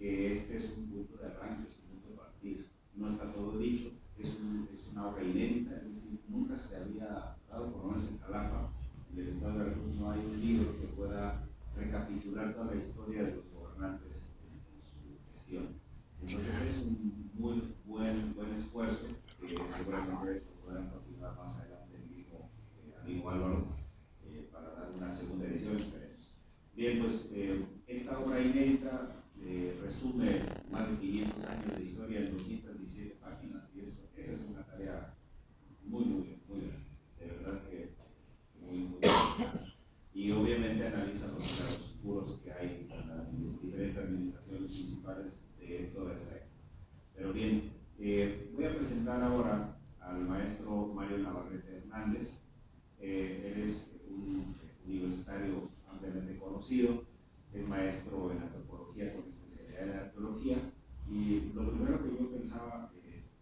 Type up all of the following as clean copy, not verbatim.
que este es un punto de arranque, es un punto de partida. No está todo dicho, es una obra inédita, es decir, nunca se había dado, por lo menos en Jalapa, en el estado de Veracruz, no hay un libro que pueda recapitular toda la historia de los gobernantes en su gestión. Entonces es un muy buen esfuerzo que seguramente podrán continuar más adelante el mismo amigo Álvaro para dar una segunda edición, esperemos. Bien, pues esta obra inédita resume más de 500 años de historia en 217 páginas y esa es una tarea muy grande, de verdad que muy grande. Y obviamente analiza los claroscuros que hay en las diferentes administraciones municipales de toda esa época. Pero bien, voy a presentar ahora al maestro Mario Navarrete Hernández. Él es un universitario ampliamente conocido, es maestro en antropología con especialidad en arqueología, y lo primero que yo pensaba,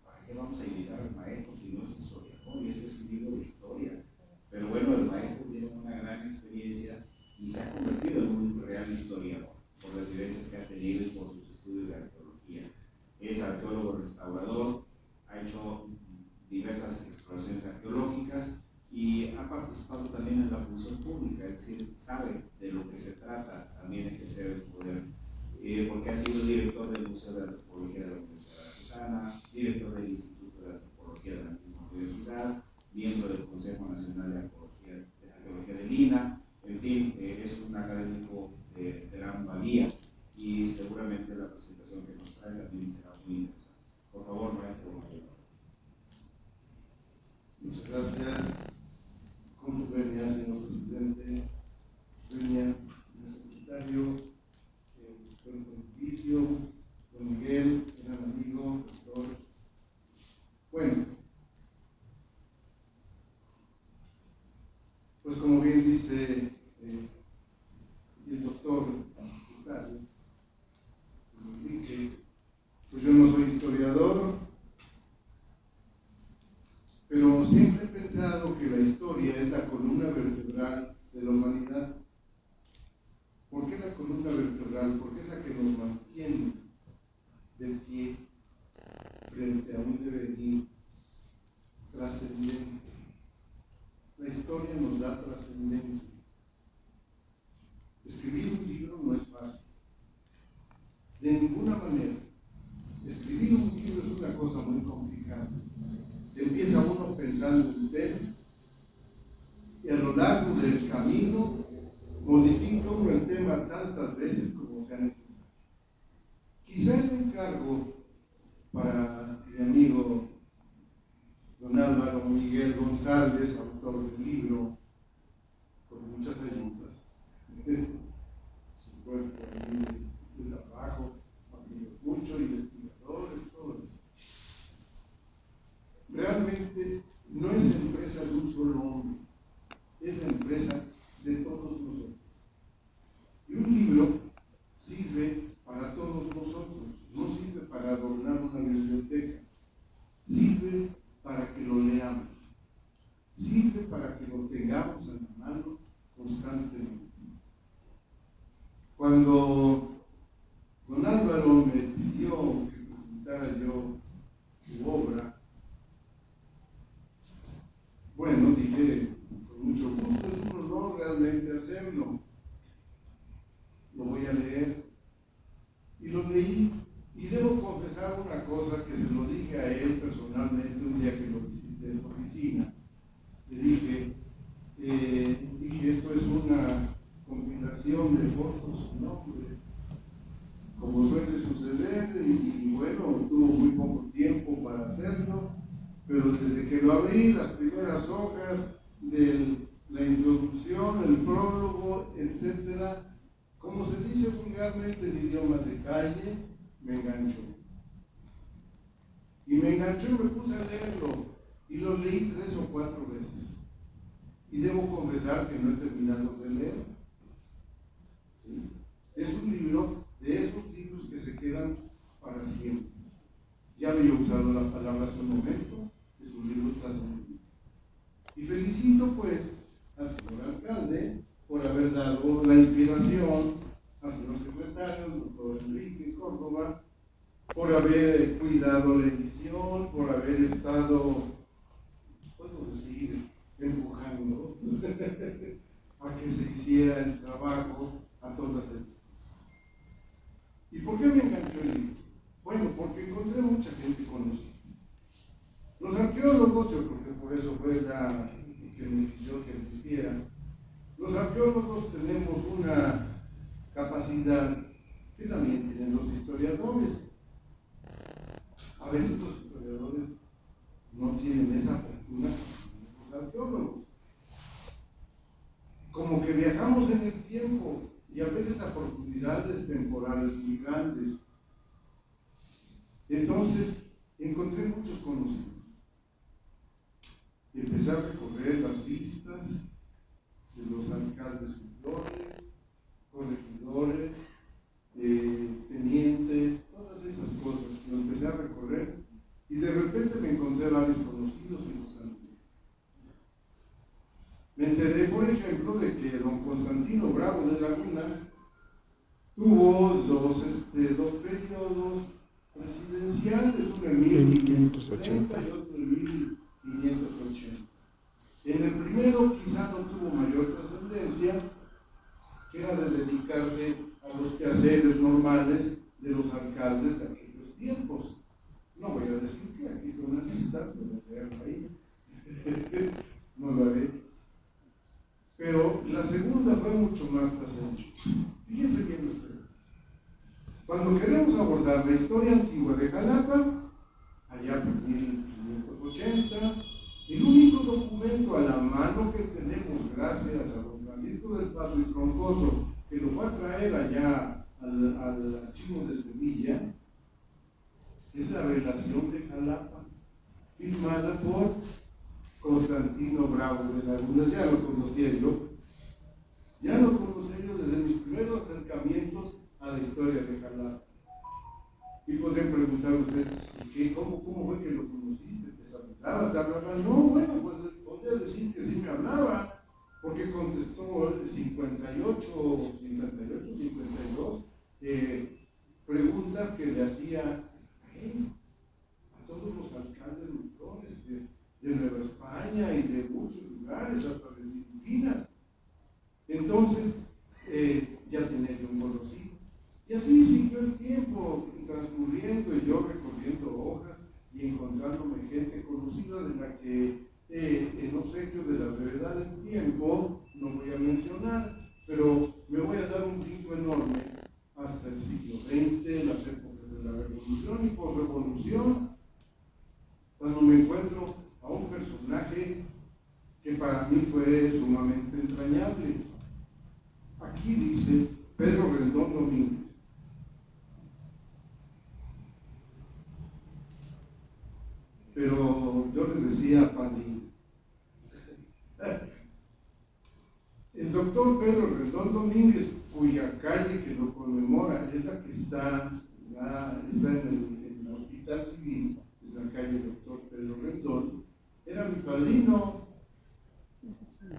¿para qué vamos a invitar al maestro si no es historiador? Y este es un libro de historia. Pero bueno, el maestro tiene una gran experiencia y se ha convertido en un real historiador por las vivencias que ha tenido y por sus estudios de arqueología. Es arqueólogo restaurador, ha hecho diversas exploraciones arqueológicas y ha participado también en la función pública, es decir, sabe de lo que se trata también ejercer el poder, porque ha sido director del Museo de Antropología de la Universidad Veracruzana, director del Instituto de Antropología de la misma universidad, miembro del Consejo Nacional de Arqueología del INAH, en fin, es un académico de gran valía y seguramente la presentación que nos trae también será muy interesante. Por favor, maestro Mario. Muchas gracias. Con su venia, señor presidente, venia, señor secretario, don Pontificio, don Miguel, gran amigo, doctor. Bueno, pues como bien dice el doctor secretario, Enrique, pues yo no soy historiador, pero siempre he pensado que la historia es la columna vertebral de la humanidad. ¿Por qué la columna vertebral? Porque es la que nos mantiene de pie frente a un devenir trascendente. La historia nos da trascendencia. Escribir un libro no es fácil, de ninguna manera. Escribir un libro es una cosa muy complicada. Empieza uno pensando en un tema y a lo largo del camino modifica uno el tema tantas veces como sea necesario. Quizá el encargo para mi amigo don Álvaro Miguel González, autor del libro, con muchas ayudas, su cuerpo de trabajo, mucho, investigadores, todo eso. Realmente no es empresa de un solo hombre, es la empresa de todos nosotros. Y un libro sirve para todos nosotros, no sirve para adornar una biblioteca, sirve para que lo leamos, sirve para que lo tengamos en la mano constantemente. Cuando don Álvaro me pidió que presentara yo su obra, bueno, dije, con mucho gusto, es un honor realmente hacerlo. Lo voy a leer. Y lo leí, y debo confesar una cosa que se lo dije a él personalmente un día que lo visité en su oficina. Le dije, esto es una compilación de fotos y nombres, como suele suceder, y bueno, tuvo muy poco tiempo para hacerlo, pero desde que lo abrí, las primeras hojas de la introducción, el prólogo, etcétera, como se dice vulgarmente en idioma de calle, me enganchó. Y me enganchó y me puse a leerlo, y lo leí 3 o 4 veces. Y debo confesar que no he terminado de leer. ¿Sí? Es un libro de esos libros que se quedan para siempre. Ya había usado la palabra hace un momento, es un libro trascendente. Y felicito pues al señor alcalde por haber dado la inspiración al señor secretario secretario, el doctor Enrique Córdoba, por haber cuidado la edición, por haber estado, puedo decir, empujando a que se hiciera el trabajo a todas esas cosas. ¿Y por qué me enganchó el libro? Bueno, porque encontré mucha gente conocida. Los arqueólogos, yo creo que por eso fue la que me pidió que lo hiciera. Los arqueólogos tenemos una capacidad que también tienen los historiadores. A veces los historiadores no tienen esa fortuna que tienen los arqueólogos. Como que viajamos en el tiempo y a veces a profundidades temporales muy grandes. Entonces, encontré muchos conocidos. Empecé a recorrer las listas de los alcaldes mayores, corregidores, tenientes, todas esas cosas. Lo empecé a recorrer y de repente me encontré varios conocidos en los años. Me enteré, por ejemplo, de que don Constantino Bravo de Lagunas tuvo dos periodos presidenciales, uno en 1580 y otro en 1580. En el primero quizá no tuvo mayor trascendencia, que era de dedicarse a los quehaceres normales de los alcaldes de aquellos tiempos. No voy a decir que aquí está una lista, voy a leerla ahí, no lo haré. Pero la segunda fue mucho más trascendente. Fíjense bien ustedes. Cuando queremos abordar la historia antigua de Jalapa, allá por 1580, el único documento a la mano que tenemos, gracias a don Francisco del Paso y Troncoso, que lo fue a traer allá al archivo de Sevilla, es la relación de Jalapa, firmada por Constantino Bravo de Lagunas. Ya lo conocía yo desde mis primeros acercamientos a la historia de Jalapa. Y podrían preguntar ustedes, ¿cómo fue que lo conociste? ¿Te saludaba? ¿Te hablaba? No, bueno, pues podría decir que sí me hablaba, porque contestó 52 preguntas que le hacía a todos los alcaldes mayores de Nueva España y de muchos lugares, hasta de Filipinas. Entonces, ya tenía yo un conocido. Y así siguió el tiempo transcurriendo y yo recorriendo hojas y encontrándome gente conocida de la que en obsequio de la brevedad del tiempo no voy a mencionar, pero me voy a dar un brinco enorme hasta el siglo XX, las épocas de la Revolución y posrevolución, cuando me encuentro a un personaje que para mí fue sumamente entrañable. Aquí dice Pedro Rendón Domínguez. Pero yo les decía padrino. El doctor Pedro Rendón Domínguez, cuya calle que lo conmemora es la que está en el Hospital Civil, es la calle Doctor Pedro Rendón, era mi padrino.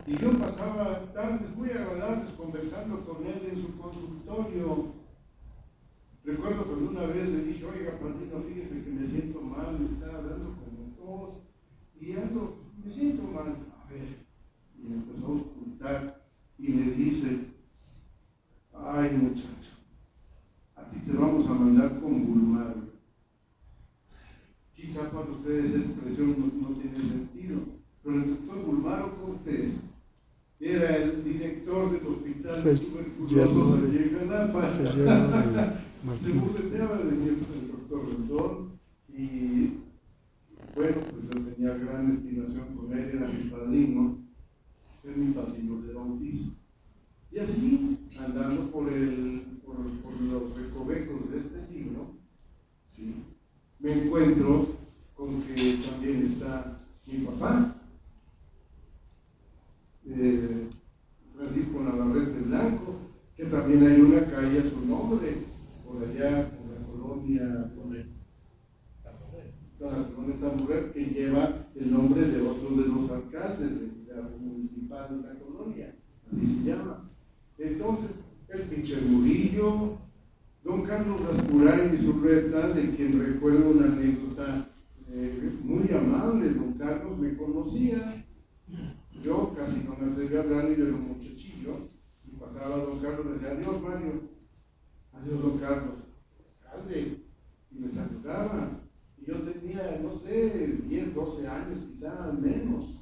Y yo pasaba tardes muy agradables conversando con él en su consultorio. Recuerdo cuando una vez le dije, oiga, padrino, fíjese que me siento mal, me está dando como tos, y me siento mal. A ver, y me empezó a auscultar y me dice, ay muchacho, a ti te vamos a mandar con Bulmaro. Quizá para ustedes esa expresión no tiene sentido, pero el doctor Bulmaro Cortés era el director del hospital de tuberculosos allí en Jalapa. Se burleteaba de mí el doctor Rendón y bueno, pues yo tenía gran estimación con él, era mi padrino de bautismo. Y así, andando por los recovecos de este libro, ¿sí?, me encuentro con que también está mi papá, Francisco Navarrete Blanco, que también hay una calle a su nombre, por allá, por la colonia Tamborel, que lleva el nombre de otro de los alcaldes de la municipal de la colonia, así se llama. Entonces, el teacher Murillo, Don Carlos Lascurain y Zurrueta, de quien recuerdo una anécdota muy amable. Don Carlos me conocía, yo casi no me atreví a hablarle, yo era un muchachillo, y pasaba Don Carlos y me decía: adiós Mario, adiós Don Carlos, alcalde, y me saludaba. Y yo tenía, no sé, 10, 12 años, quizá menos.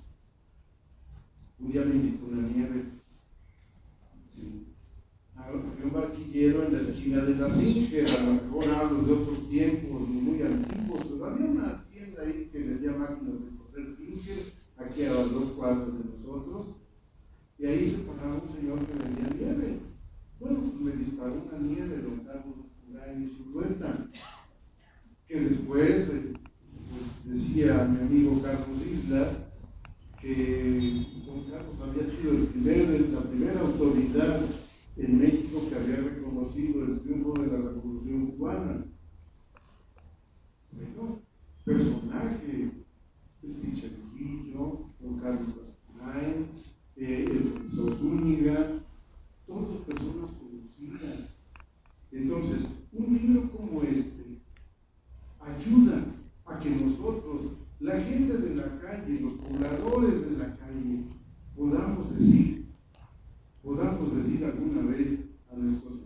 Un día me invitó una nieve. Sí. Había un barquillero en la esquina de la Singer, a lo mejor hablo de otros tiempos muy antiguos, pero había una tienda ahí que vendía máquinas de coser Singer, aquí a 2 cuadras de nosotros, y ahí se paraba un señor que vendía nieve. Bueno, pues me disparó una nieve, Don Carlos Lascurain y Zurrueta, que después decía mi amigo Carlos Islas que Don Carlos había sido la primera autoridad en México que había reconocido el triunfo de la Revolución Cubana. Bueno, personajes, el Teacher Trujillo, Don Carlos Lascurain, el profesor Zúñiga, todas personas conocidas. Entonces, un libro como este ayuda a que nosotros, la gente de la calle, los pobladores de la calle, podamos decir alguna vez a nuestros